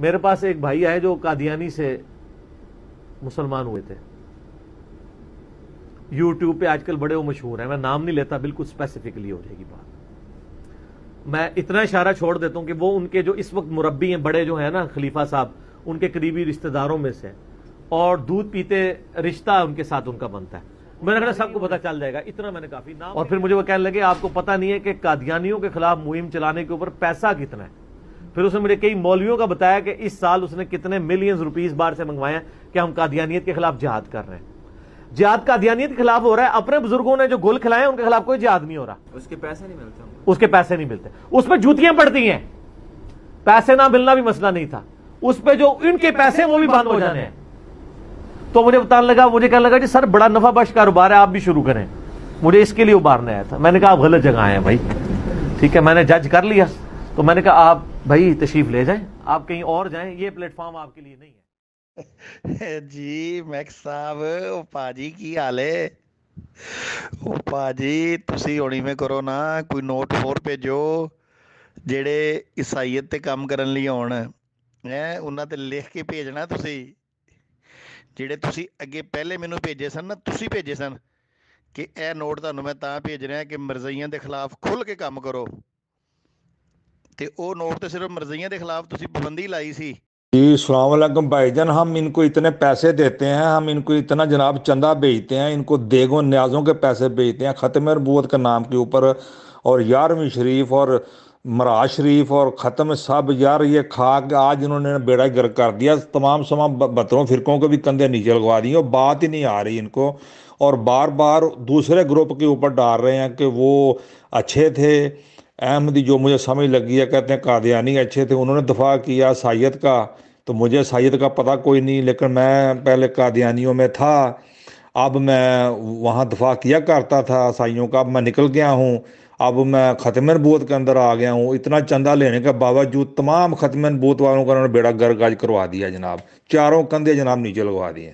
میرے پاس ایک بھائی آئے جو قادیانی سے مسلمان ہوئے تھے، یوٹیوب پہ آج کل بڑے وہ مشہور ہیں، میں نام نہیں لیتا، بالکل اسپیسیفکلی ہو جائے گی بات۔ میں اتنا اشارہ چھوڑ دیتا ہوں کہ وہ ان کے جو اس وقت مربی ہیں بڑے جو ہیں نا خلیفہ صاحب، ان کے قریبی رشتہ داروں میں سے، اور دودھ پیتے رشتہ ان کے ساتھ ان کا بنتا ہے۔ میں نے کہا سب کو پتہ چل جائے گا، اتنا میں نے کافی نام۔ اور پھر مجھے وہ کہنے لگے آپ کو پتہ نہیں ہے کہ قادیانیوں کے خلاف مہم چلانے کے اوپر پیسہ کتنا ہے۔ پھر اس نے مجھے کئی مولویوں کا بتایا کہ اس سال اس نے کتنے ملینز روپیز باہر سے منگوائے ہیں کہ ہم قادیانیت کے خلاف جہاد کر رہے ہیں۔ جہاد قادیانیت کے خلاف ہو رہا ہے، اپنے بزرگوں نے جو گل کھلائے ہیں ان کے خلاف کوئی جہاد نہیں ہو رہا، اس کے پیسے نہیں ملتے، اس کے پیسے نہیں ملتے، اس پہ جوتیاں پڑتی ہیں۔ پیسے نہ ملنا بھی مسئلہ نہیں تھا، اس پہ جو ان کے پیسے وہ بھی بند ہو جانے ہیں۔ تو مجھے بتانے لگا، مجھے کہنے لگا جی سر بڑا نفع بخش کاروبار ہے، آپ بھی شروع کریں۔ مجھے اس کے لیے ابھارنے آیا تھا۔ میں نے کہا آپ غلط جگہ آئے ہیں بھائی، ٹھیک ہے، میں نے جج کر لیا۔ تو میں نے کہا آپ بھائی تشریف لے جائیں، آپ کہیں اور جائیں، یہ پلیٹ فارم آپ کے لیے نہیں ہے۔ جی میکس صاحب، او پاجی کی حال ہے؟ او پاجی تسی ہونی میں کرو نا، کوئی نوٹ ہور بھیجو جڑے عیسائیت تے کام کرن لئی ہون، انہاں تے لکھ کے بھیجنا تسی، جڑے تسی اگے پہلے مینوں بھیجے سن نا، تسی بھیجے سن کہ اے نوٹ تانوں میں تاں بھیج رہا کہ مرزائیاں دے خلاف کھل کے کام کرو، تے او نوٹ تے صرف مرزائیاں دے خلاف تسی پابندی لائی سی۔ جی السلام علیکم بھائی جان، ہم ان کو اتنے پیسے دیتے ہیں، ہم ان کو اتنا جناب چندہ بھیجتے ہیں، ان کو دیگوں نیازوں کے پیسے بھیجتے ہیں ختم نبوت کے نام کے اوپر، اور 11ویں شریف اور مراج شریف اور ختم سب یار یہ کھا کے آج انہوں نے بیڑا گر کر دیا، تمام بتروں فرقوں کو بھی کندھے نیچے لگوا دیے، اور بات ہی نہیں آ رہی ان کو، اور بار بار دوسرے گروپ کے اوپر ڈال رہے ہیں کہ وہ اچھے تھے۔ احمدی جو مجھے سمجھ لگی ہے، کہتے ہیں قادیانی اچھے تھے، انہوں نے دفاع کیا سید کا، تو مجھے سید کا پتہ کوئی نہیں، لیکن میں پہلے قادیانیوں میں تھا، اب میں وہاں دفاع کیا کرتا تھا عیسائیوں کا، اب میں نکل گیا ہوں، اب میں ختم نبوت کے اندر آ گیا ہوں۔ اتنا چندہ لینے کے باوجود تمام ختم نبوت والوں کا انہوں نے بیڑا گرک آج کروا دیا جناب، چاروں کندھے جناب نیچے لگوا دیے۔